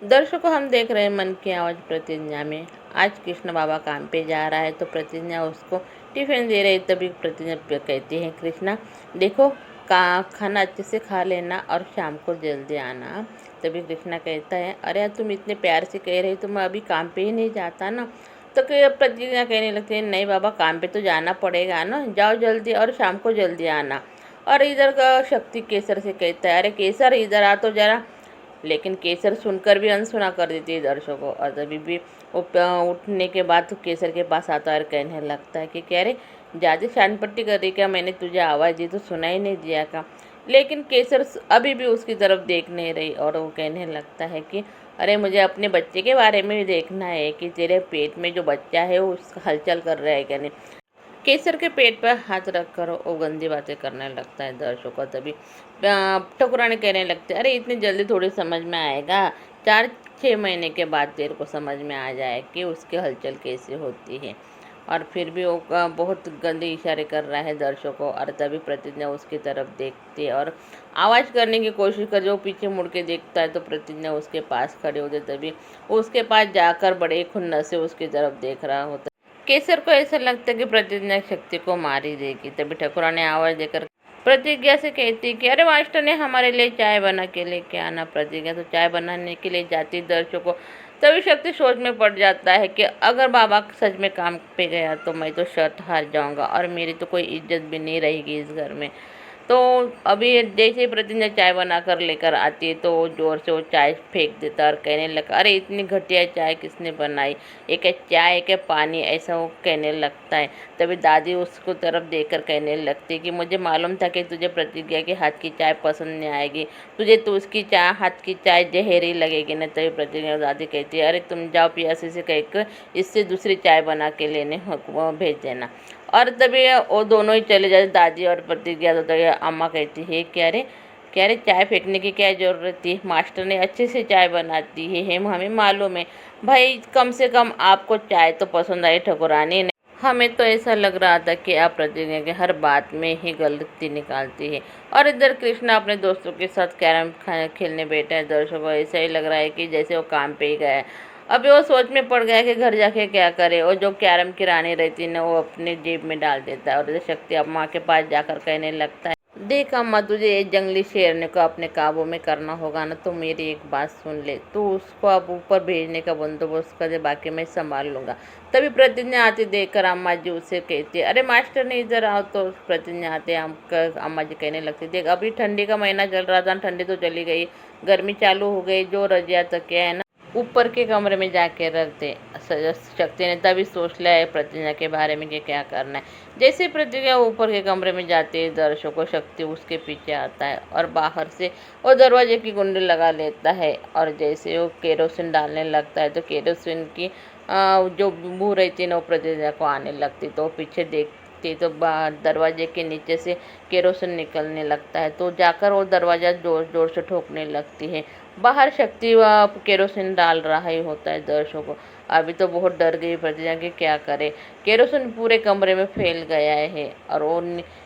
दर्शकों, हम देख रहे हैं मन की आवाज़ प्रतिज्ञा में। आज कृष्ण बाबा काम पे जा रहा है तो प्रतिज्ञा उसको टिफिन दे रही, तभी प्रतिज्ञा कहती है, कृष्णा देखो, का खाना अच्छे से खा लेना और शाम को जल्दी आना। तभी कृष्णा कहता है, अरे तुम इतने प्यार से कह रही तो मैं अभी काम पे ही नहीं जाता ना। तो प्रतिज्ञा कहने लगती है, नहीं बाबा, काम पे तो जाना पड़ेगा ना, जाओ जल्दी और शाम को जल्दी आना। और इधर का शक्ति केसर से कहता है, अरे केसर इधर आ तो जरा। लेकिन केसर सुनकर भी अनसुना कर देती है दर्शकों। और तभी भी वो उठने के बाद तो केसर के पास आता है और कहने लगता है कि कह रहे, ज़्यादा शानपट्टी कर रही क्या, मैंने तुझे आवाज़ दी तो सुना ही नहीं दिया का। लेकिन केसर अभी भी उसकी तरफ देख नहीं रही और वो कहने लगता है कि अरे मुझे अपने बच्चे के बारे में भी देखना है कि तेरे पेट में जो बच्चा है वो उसका हलचल कर रहा है क्या नहीं। केसर के पेट पर हाथ रख कर वो गंदी बातें करने लगता है दर्शकों। तभी ठकुरानी कहने लगते, अरे इतनी जल्दी थोड़ी समझ में आएगा, 4-6 महीने के बाद तेरे को समझ में आ जाए कि उसकी हलचल कैसे होती है। और फिर भी वो बहुत गंदे इशारे कर रहा है दर्शकों। और तभी प्रतिज्ञा उसकी तरफ देखती है और आवाज़ करने की कोशिश कर, जो पीछे मुड़ के देखता है तो प्रतिज्ञा उसके पास खड़े होते। तभी उसके पास जाकर बड़े खुन्नस से उसकी तरफ देख रहा होता है। केसर को ऐसा लगता है कि प्रतिज्ञा शक्ति को मार ही देगी। तभी ठकुरा ने आवाज़ देकर प्रतिज्ञा से कहती कि अरे मास्टर ने हमारे लिए चाय बना के लेके आना। प्रतिज्ञा तो चाय बनाने के लिए जाती दर्शकों। तभी शक्ति सोच में पड़ जाता है कि अगर बाबा सच में काम पे गया तो मैं तो शर्त हार जाऊंगा और मेरी तो कोई इज्जत भी नहीं रहेगी इस घर में। तो अभी जैसे ही प्रतिज्ञा चाय बना कर लेकर आती है तो ज़ोर से वो चाय फेंक देता है और कहने लगा, अरे इतनी घटिया चाय किसने बनाई, एक है चाय एक है पानी, ऐसा वो कहने लगता है। तभी दादी उसको तरफ देखकर कहने लगती है कि मुझे मालूम था कि तुझे प्रतिज्ञा के हाथ की चाय पसंद नहीं आएगी, तुझे तो उसकी चाय हाथ की चाय जहरी लगेगी ना। तभी प्रतिज्ञा दादी कहती है, अरे तुम जाओ पियासी से कहकर इससे दूसरी चाय बना के लेने भेज देना। और तभी वो दोनों ही चले जाते, दादी और प्रतिज्ञा। तो तभी अम्मा कहती है, क्या रे चाय फेंकने की क्या ज़रूरत थी, मास्टर ने अच्छे से चाय बनाती है, हमें मालूम है। भाई कम से कम आपको चाय तो पसंद आई ठकुरानी ने, हमें तो ऐसा लग रहा था कि आप प्रतिज्ञा के हर बात में ही गलती निकालती है। और इधर कृष्णा अपने दोस्तों के साथ कैरम खेलने बैठा है। दर्शकों को ऐसा ही लग रहा है कि जैसे वो काम पे ही गया है। अभी वो सोच में पड़ गया कि घर जाके क्या करे। और जो कैरम की रानी रहती है ना, वो अपने जेब में डाल देता है। और इधर शक्ति अम्मा के पास जाकर कहने लगता है, देख अम्मा, तुझे ये जंगली शेरनी को अपने काबू में करना होगा ना, तो मेरी एक बात सुन ले, तू उसको अब ऊपर भेजने का बंदोबस्त कर दे, बाकी मैं संभाल लूँगा। तभी प्रतिज्ञा आती देखकर अम्मा जी उसे कहती है, अरे मास्टर ने इधर आओ। तो प्रतिज्ञा आते अम्मा जी कहने लगती, देख अभी ठंडी का महीना चल रहा था, ठंडी तो चली गई, गर्मी चालू हो गई, जो रजिया तकिया है ना ऊपर के कमरे में जाके रख दे। शक्ति ने तभी सोच लिया है प्रतिज्ञा के बारे में कि क्या करना है। जैसे ही प्रतिज्ञा ऊपर के कमरे में जाती है, दर्शकों को शक्ति उसके पीछे आता है और बाहर से वो दरवाजे की कुंडी लगा लेता है। और जैसे वो केरोसिन डालने लगता है तो केरोसिन की जो बू रहती है ना, वो प्रतिज्ञा को आने लगती, तो पीछे देखती तो दरवाजे के नीचे से केरोसिन निकलने लगता है। तो जाकर वो दरवाज़ा जोर जोर से ठोकने लगती है। बाहर शक्ति केरोसिन डाल रहा ही होता है दर्शकों को। अभी तो बहुत डर गई प्रतिज्ञा कि क्या करे, केरोसिन पूरे कमरे में फैल गया है। और वो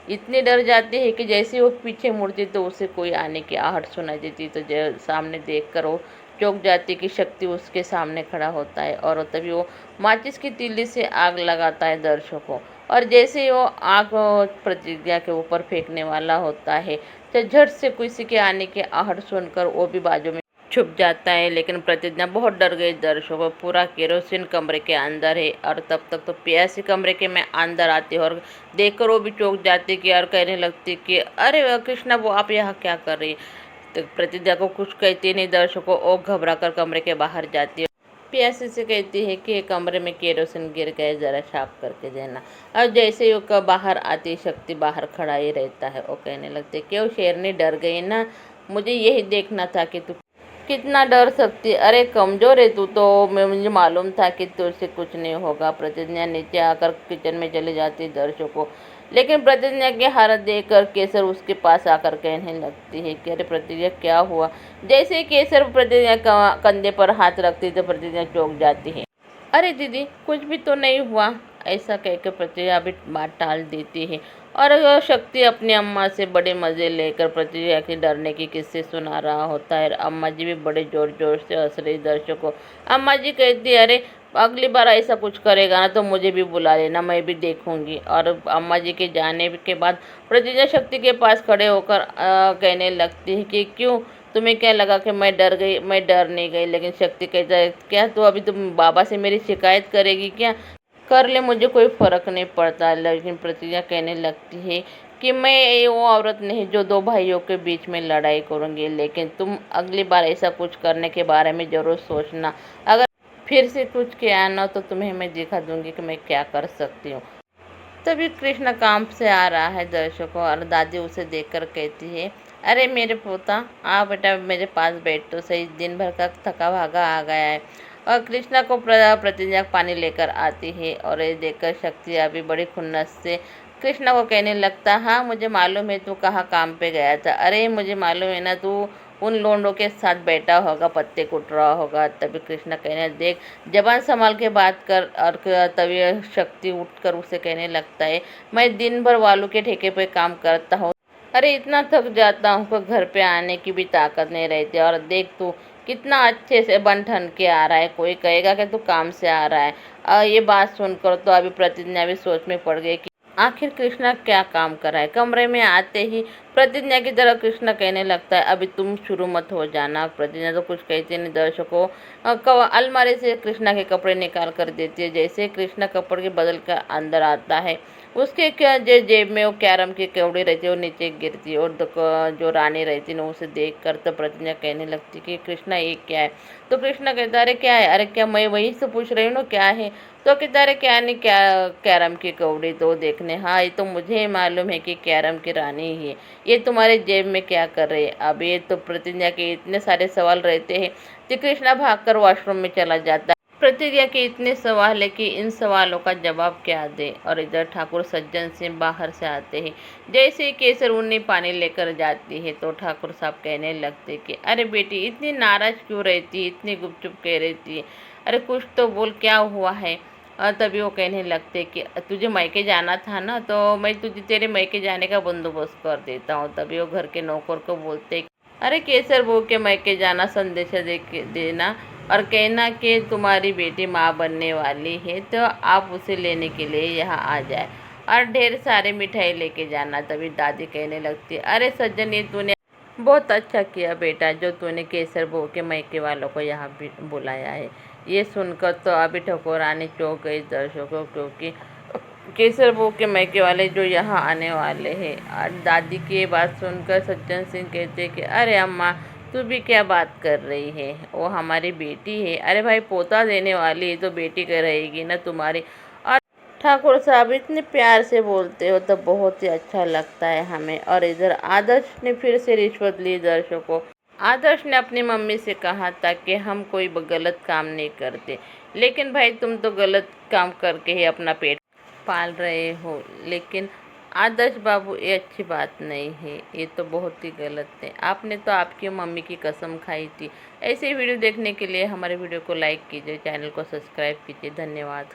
इतनी डर जाती है कि जैसे वो पीछे मुड़ती तो उसे कोई आने की आहट सुनाई देती, तो सामने देखकर वो चौंक जाती कि शक्ति उसके सामने खड़ा होता है। और तभी वो माचिस की तीली से आग लगाता है दर्शकों। और जैसे ही वो आग प्रतिज्ञा के ऊपर फेंकने वाला होता है तो झट से किसी के आने की आहट सुनकर वो भी बाजू में छुप जाता है। लेकिन प्रतिज्ञा बहुत डर गई दर्शकों, पूरा केरोसिन कमरे के अंदर है। और तब तक तो प्यासी कमरे के में अंदर आती है और देखकर वो भी चौंक जाती कि और कहने लगती कि अरे कृष्णा, वो आप यहाँ क्या कर रही है। तो प्रतिज्ञा को कुछ कहती नहीं दर्शकों, वो घबरा कर कमरे के बाहर जाती है। प्यासी से कहती है कि कमरे में केरोसिन गिर गए, ज़रा साफ करके देना। और जैसे ही वो बाहर आती, शक्ति बाहर खड़ा ही रहता है। वो कहने लगते कि वो शेरनी डर गई ना, मुझे यही देखना था कि तू कितना डर सकती, अरे कमज़ोर है तू तो, मुझे मालूम था कि तुझसे कुछ नहीं होगा। प्रतिज्ञा नीचे आकर किचन में चली जाती दर्शकों। लेकिन प्रतिज्ञा की हालत देखकर केसर उसके पास आकर कहने लगती है कि अरे प्रतिज्ञा, क्या हुआ। जैसे ही केसर प्रतिज्ञा कंधे पर हाथ रखती तो प्रतिज्ञा चौंक जाती है, अरे दीदी कुछ भी तो नहीं हुआ, ऐसा कहकर प्रतिज्ञा भी बात टाल देती है। और शक्ति अपनी अम्मा से बड़े मज़े लेकर प्रतिज्ञा की डरने की किस्से सुना रहा होता है। अम्मा जी भी बड़े ज़ोर ज़ोर से हंस रही दर्शकों। अम्मा जी कहती है, अरे अगली बार ऐसा कुछ करेगा ना तो मुझे भी बुला लेना, मैं भी देखूंगी। और अम्मा जी के जाने के बाद प्रतिज्ञा शक्ति के पास खड़े होकर कहने लगती है कि क्यों, तुम्हें क्या लगा कि मैं डर गई? मैं डर नहीं गई। लेकिन शक्ति कहता है, क्या तो अभी तुम बाबा से मेरी शिकायत करेगी क्या? कर ले, मुझे कोई फ़र्क नहीं पड़ता। लेकिन प्रतिज्ञा कहने लगती है कि मैं ये वो औरत नहीं जो दो भाइयों के बीच में लड़ाई करूंगी। लेकिन तुम अगली बार ऐसा कुछ करने के बारे में ज़रूर सोचना। अगर फिर से कुछ किया ना तो तुम्हें मैं दिखा दूंगी कि मैं क्या कर सकती हूँ। तभी कृष्ण काम से आ रहा है दर्शकों, और दादी उसे देखकर कहती है, अरे मेरे पोता, आ बेटा मेरे पास बैठ तो सही, दिन भर का थका भागा आ गया है। और कृष्णा को प्रतिज्ञा पानी लेकर आती है, और ये देखकर शक्ति अभी बड़ी खुन्नस से कृष्णा को कहने लगता, हाँ मुझे मालूम है तू कहाँ काम पे गया था। अरे मुझे मालूम है ना, तू उन लोंडों के साथ बैठा होगा, पत्ते कुट रहा होगा। तभी कृष्णा कहने, देख जबान संभाल के बात कर। और तभी शक्ति उठकर उसे कहने लगता है, मैं दिन भर वालू के ठेके पे काम करता हूँ, अरे इतना थक जाता हूँ कि घर पे आने की भी ताकत नहीं रहती। और देख तू कितना अच्छे से बन ठन के आ रहा है, कोई कहेगा कि तू काम से आ रहा है। ये बात सुनकर तो अभी प्रतिज्ञा भी सोच में पड़ गई कि आखिर कृष्णा क्या काम कर रहा है। कमरे में आते ही प्रतिज्ञा की तरह कृष्णा कहने लगता है, अभी तुम शुरू मत हो जाना। प्रतिज्ञा तो कुछ कहती नहीं दर्शकों, अलमारी से कृष्णा के कपड़े निकाल कर देती है। जैसे कृष्णा कपड़े के बदल कर अंदर आता है, उसके क्या जेब में वो कैरम की कौड़ी रहती है, वो नीचे गिरती है। और जो रानी रहती है ना, उसे देख कर तो प्रतिज्ञा कहने लगती कि कृष्णा ये क्या है। तो कृष्णा कहता, अरे क्या है? अरे क्या, मैं वही से पूछ रही हूँ ना क्या है। तो कहता, अरे क्या नहीं, क्या कैरम की कौड़ी तो देखने। हाँ ये तो मुझे मालूम है कि कैरम की रानी ही है, ये तुम्हारे जेब में क्या कर रही है? अब ये तो प्रतिज्ञा के इतने सारे सवाल रहते हैं कि कृष्णा भागकर वॉशरूम में चला जाता है। प्रतिज्ञा के इतने सवाल है कि इन सवालों का जवाब क्या दे। और इधर ठाकुर सज्जन सिंह बाहर से आते हैं। जैसे ही केसर उन्नी पानी लेकर जाती है तो ठाकुर साहब कहने लगते कि अरे बेटी इतनी नाराज क्यों रहती है, इतनी गुपचुप कह रहती है, अरे कुछ तो बोल, क्या हुआ है? तभी वो कहने लगते कि तुझे मैके जाना था ना, तो मैं तुझे तेरे मैके जाने का बंदोबस्त कर देता हूँ। तभी वो घर के नौकर को बोलते, अरे केसर बहू के मैके जाना संदेशा देना और कहना कि तुम्हारी बेटी माँ बनने वाली है, तो आप उसे लेने के लिए यहाँ आ जाए और ढेर सारे मिठाई लेके जाना। तभी दादी कहने लगती, अरे सज्जन ये तूने बहुत अच्छा किया बेटा, जो तूने केसर बहू के मैके वालों को यहाँ भी बुलाया है। ये सुनकर तो अभी ठकुरानी चौंक गई दर्शकों, क्योंकि केसर बहू के मैके वाले जो यहाँ आने वाले हैं। और दादी की ये बात सुनकर सज्जन सिंह कहते कि अरे अम्मा तू भी क्या बात कर रही है, वो हमारी बेटी है। अरे भाई पोता देने वाली है तो बेटी का रहेगी ना तुम्हारी। और ठाकुर साहब इतने प्यार से बोलते हो तो बहुत ही अच्छा लगता है हमें। और इधर आदर्श ने फिर से रिश्वत ली दर्शकों। आदर्श ने अपनी मम्मी से कहा था कि हम कोई गलत काम नहीं करते, लेकिन भाई तुम तो गलत काम करके ही अपना पेट पाल रहे हो। लेकिन आदर्श बाबू ये अच्छी बात नहीं है, ये तो बहुत ही गलत है। आपने तो आपकी मम्मी की कसम खाई थी। ऐसे वीडियो देखने के लिए हमारे वीडियो को लाइक कीजिए, चैनल को सब्सक्राइब कीजिए। धन्यवाद।